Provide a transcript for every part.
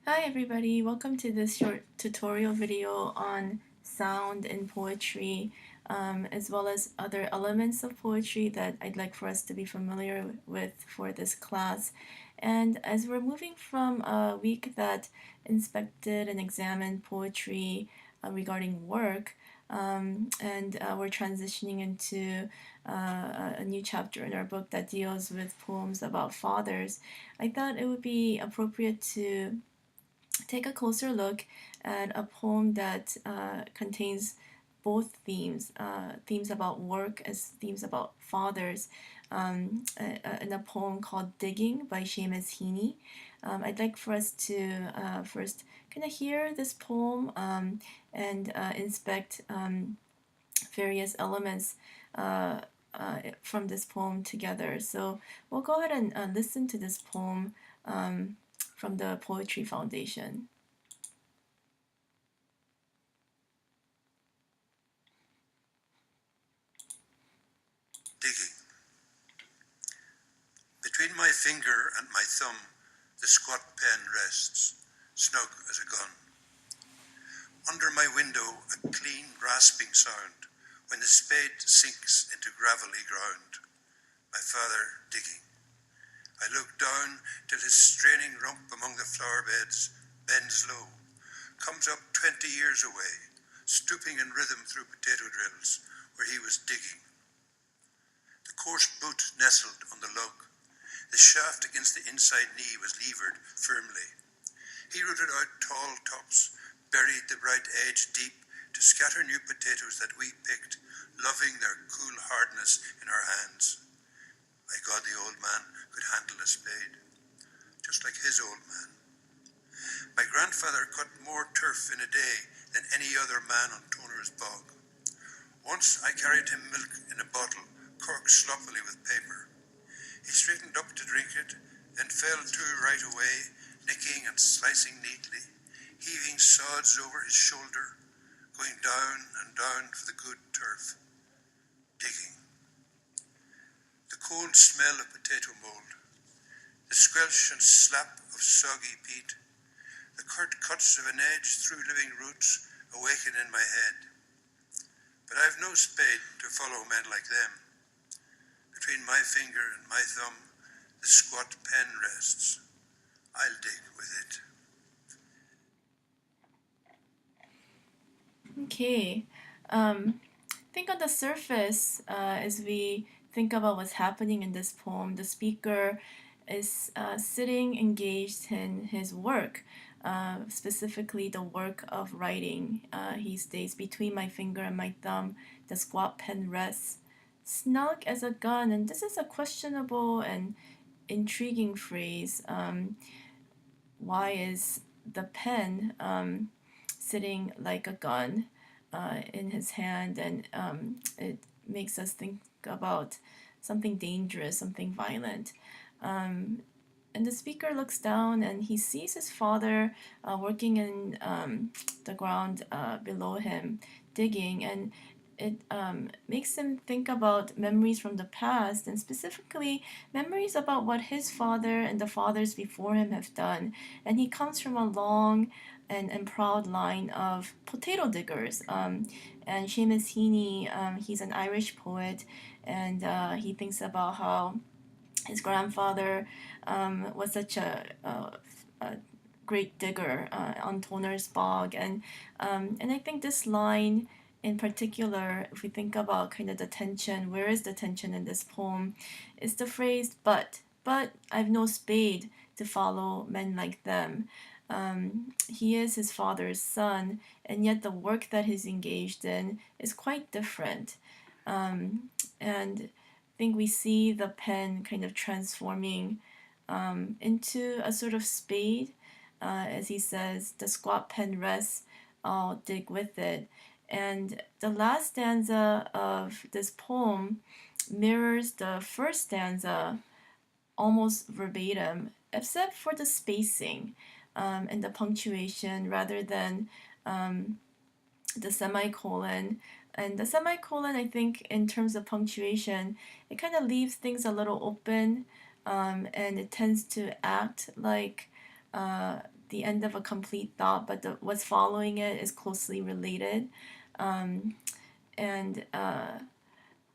Hi everybody, welcome to this short tutorial video on sound in poetry, as well as other elements of poetry that I'd like for us to be familiar with for this class. And as we're moving from a week that inspected and examined poetry regarding work, and we're transitioning into a new chapter in our book that deals with poems about fathers, I thought it would be appropriate to take a closer look at a poem that contains both themes, themes about work as themes about fathers, in a poem called Digging by Seamus Heaney. I'd like for us to first kind of hear this poem and inspect various elements from this poem together. So we'll go ahead and listen to this poem from the Poetry Foundation. Digging. Between my finger and my thumb, the squat pen rests, snug as a gun. Under my window, a clean, rasping sound when the spade sinks into gravelly ground. My father digging. I look down till his straining rump among the flower beds bends low, comes up 20 years away, stooping in rhythm through potato drills where he was digging. The coarse boot nestled on the lug. The shaft against the inside knee was levered firmly. He rooted out tall tops, buried the bright edge deep to scatter new potatoes that we picked, loving their cool hardness in our hands. My God, the old man could handle a spade, just like his old man. My grandfather cut more turf in a day than any other man on Toner's bog. Once I carried him milk in a bottle, corked sloppily with paper. He straightened up to drink it, then fell to right away, nicking and slicing neatly, heaving sods over his shoulder, going down and down for the good turf. Digging. The cold smell of potato mould, the squelch and slap of soggy peat, the curt cuts of an edge through living roots awaken in my head. But I've no spade to follow men like them. Between my finger and my thumb, the squat pen rests. I'll dig with it. Okay. I think on the surface, as we think about what's happening in this poem, the speaker is sitting engaged in his work, specifically the work of writing. He states, between my finger and my thumb, the squat pen rests, snug as a gun. And this is a questionable and intriguing phrase. Why is the pen sitting like a gun in his hand? And it makes us think about something dangerous, something violent. And the speaker looks down and he sees his father working in the ground below him, digging, and it makes him think about memories from the past, and specifically memories about what his father and the fathers before him have done. And he comes from a long and proud line of potato diggers. And Seamus Heaney, he's an Irish poet, and he thinks about how his grandfather was such a great digger on Toner's bog, and I think this line in particular, if we think about kind of the tension, where is the tension in this poem, is the phrase but I've no spade to follow men like them. He is his father's son, and yet the work that he's engaged in is quite different. And I think we see the pen kind of transforming into a sort of spade. As he says, the squat pen rests, I'll dig with it. And the last stanza of this poem mirrors the first stanza almost verbatim, except for the spacing and the punctuation rather than the semicolon. And the semicolon, I think, in terms of punctuation, it kind of leaves things a little open, and it tends to act like the end of a complete thought, but what's following it is closely related. Um, and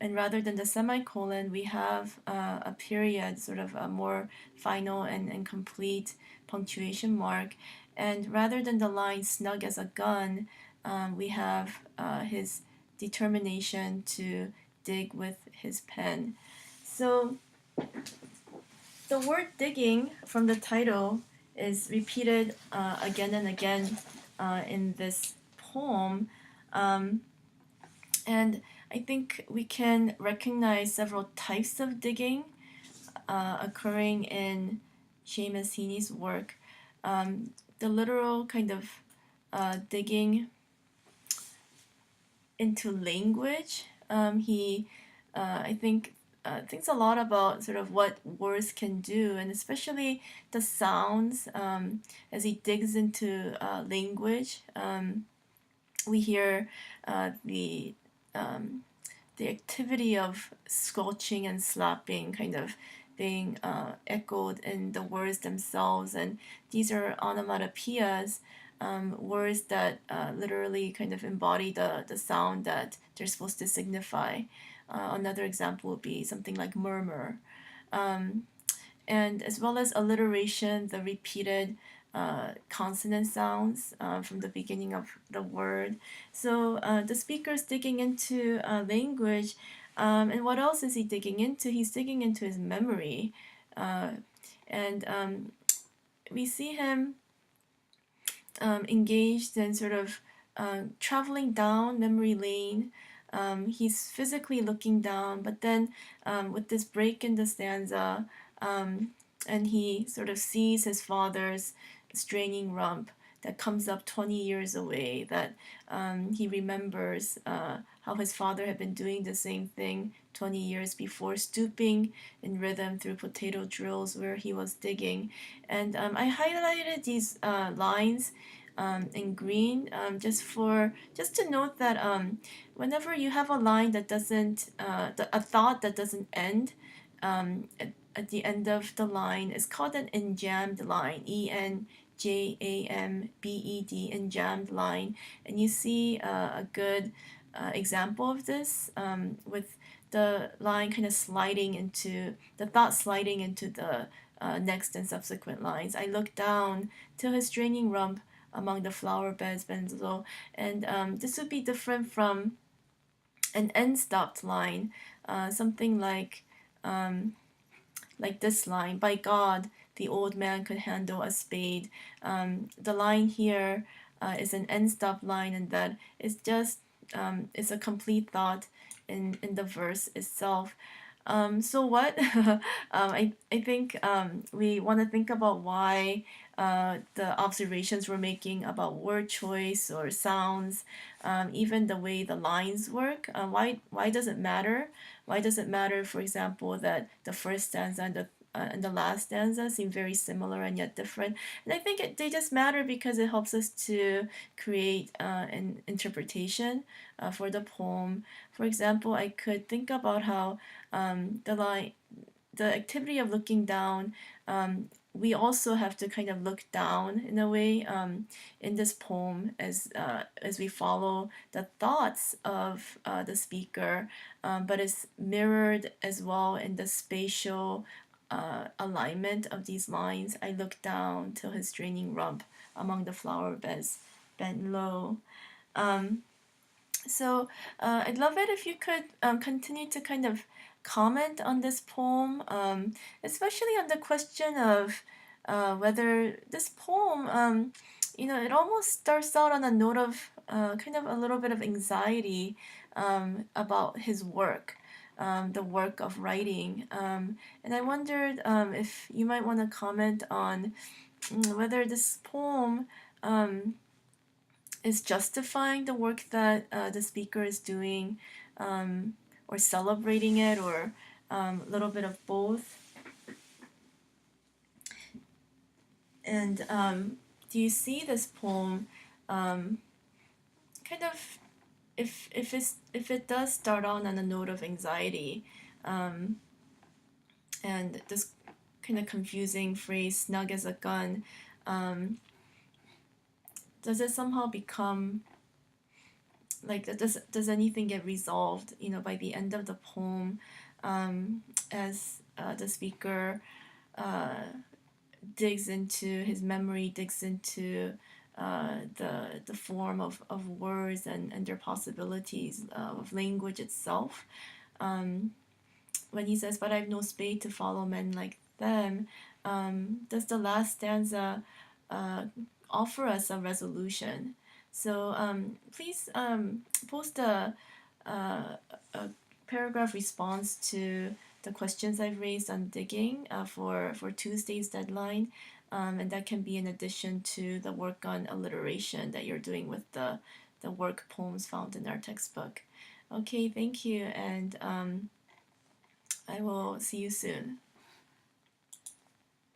rather than the semicolon, we have a period, sort of a more final and complete punctuation mark. And rather than the line snug as a gun, we have his determination to dig with his pen. So the word digging from the title is repeated again and again in this poem. And I think we can recognize several types of digging occurring in Seamus Heaney's work. The literal kind of digging into language. He, I think, thinks a lot about sort of what words can do, and especially the sounds as he digs into language. We hear the activity of scorching and slapping kind of being echoed in the words themselves, and these are onomatopoeias, words that literally kind of embody the sound that they're supposed to signify. Another example would be something like murmur. And as well as alliteration, the repeated consonant sounds from the beginning of the word. So the speaker's digging into language. And what else is he digging into? He's digging into his memory. And we see him engaged in sort of traveling down memory lane. He's physically looking down, but then with this break in the stanza, and he sort of sees his father's straining rump that comes up 20 years away, that he remembers how his father had been doing the same thing 20 years before, stooping in rhythm through potato drills where he was digging. And I highlighted these lines in green just to note that whenever you have a line that doesn't, a thought that doesn't end, at the end of the line is called an enjambed line, ENJAMBED, enjambed line. And you see a good example of this with the line kind of sliding into, the thought sliding into the next and subsequent lines. I look down till his straining rump among the flower beds bends low. And this would be different from an end-stopped line, something like this line, by God, the old man could handle a spade. The line here is an end-stop line, and that is just, it's a complete thought in the verse itself. So what? I think we want to think about why the observations we're making about word choice or sounds, even the way the lines work, why does it matter? Why does it matter, for example, that the first stanza and the last stanza seem very similar and yet different? And I think they just matter because it helps us to create an interpretation for the poem. For example, I could think about how the activity of looking down, we also have to kind of look down in a way in this poem as we follow the thoughts of the speaker, but it's mirrored as well in the spatial alignment of these lines. I look down till his straining rump among the flower beds bent low. So I'd love it if you could continue to kind of comment on this poem, especially on the question of whether this poem, it almost starts out on a note of kind of a little bit of anxiety about his work, the work of writing. And I wondered if you might want to comment on whether this poem is justifying the work that the speaker is doing, or celebrating it, or a little bit of both. And do you see this poem kind of, if it does start on a note of anxiety, and this kind of confusing phrase, snug as a gun, does it somehow become like does anything get resolved, you know, by the end of the poem, as the speaker digs into his memory, digs into the form of words and their possibilities of language itself. When he says, "But I've no spade to follow men like them," does the last stanza offer us a resolution? So please post a paragraph response to the questions I've raised on digging for Tuesday's deadline. And that can be in addition to the work on alliteration that you're doing with the work poems found in our textbook. Okay, thank you, and I will see you soon.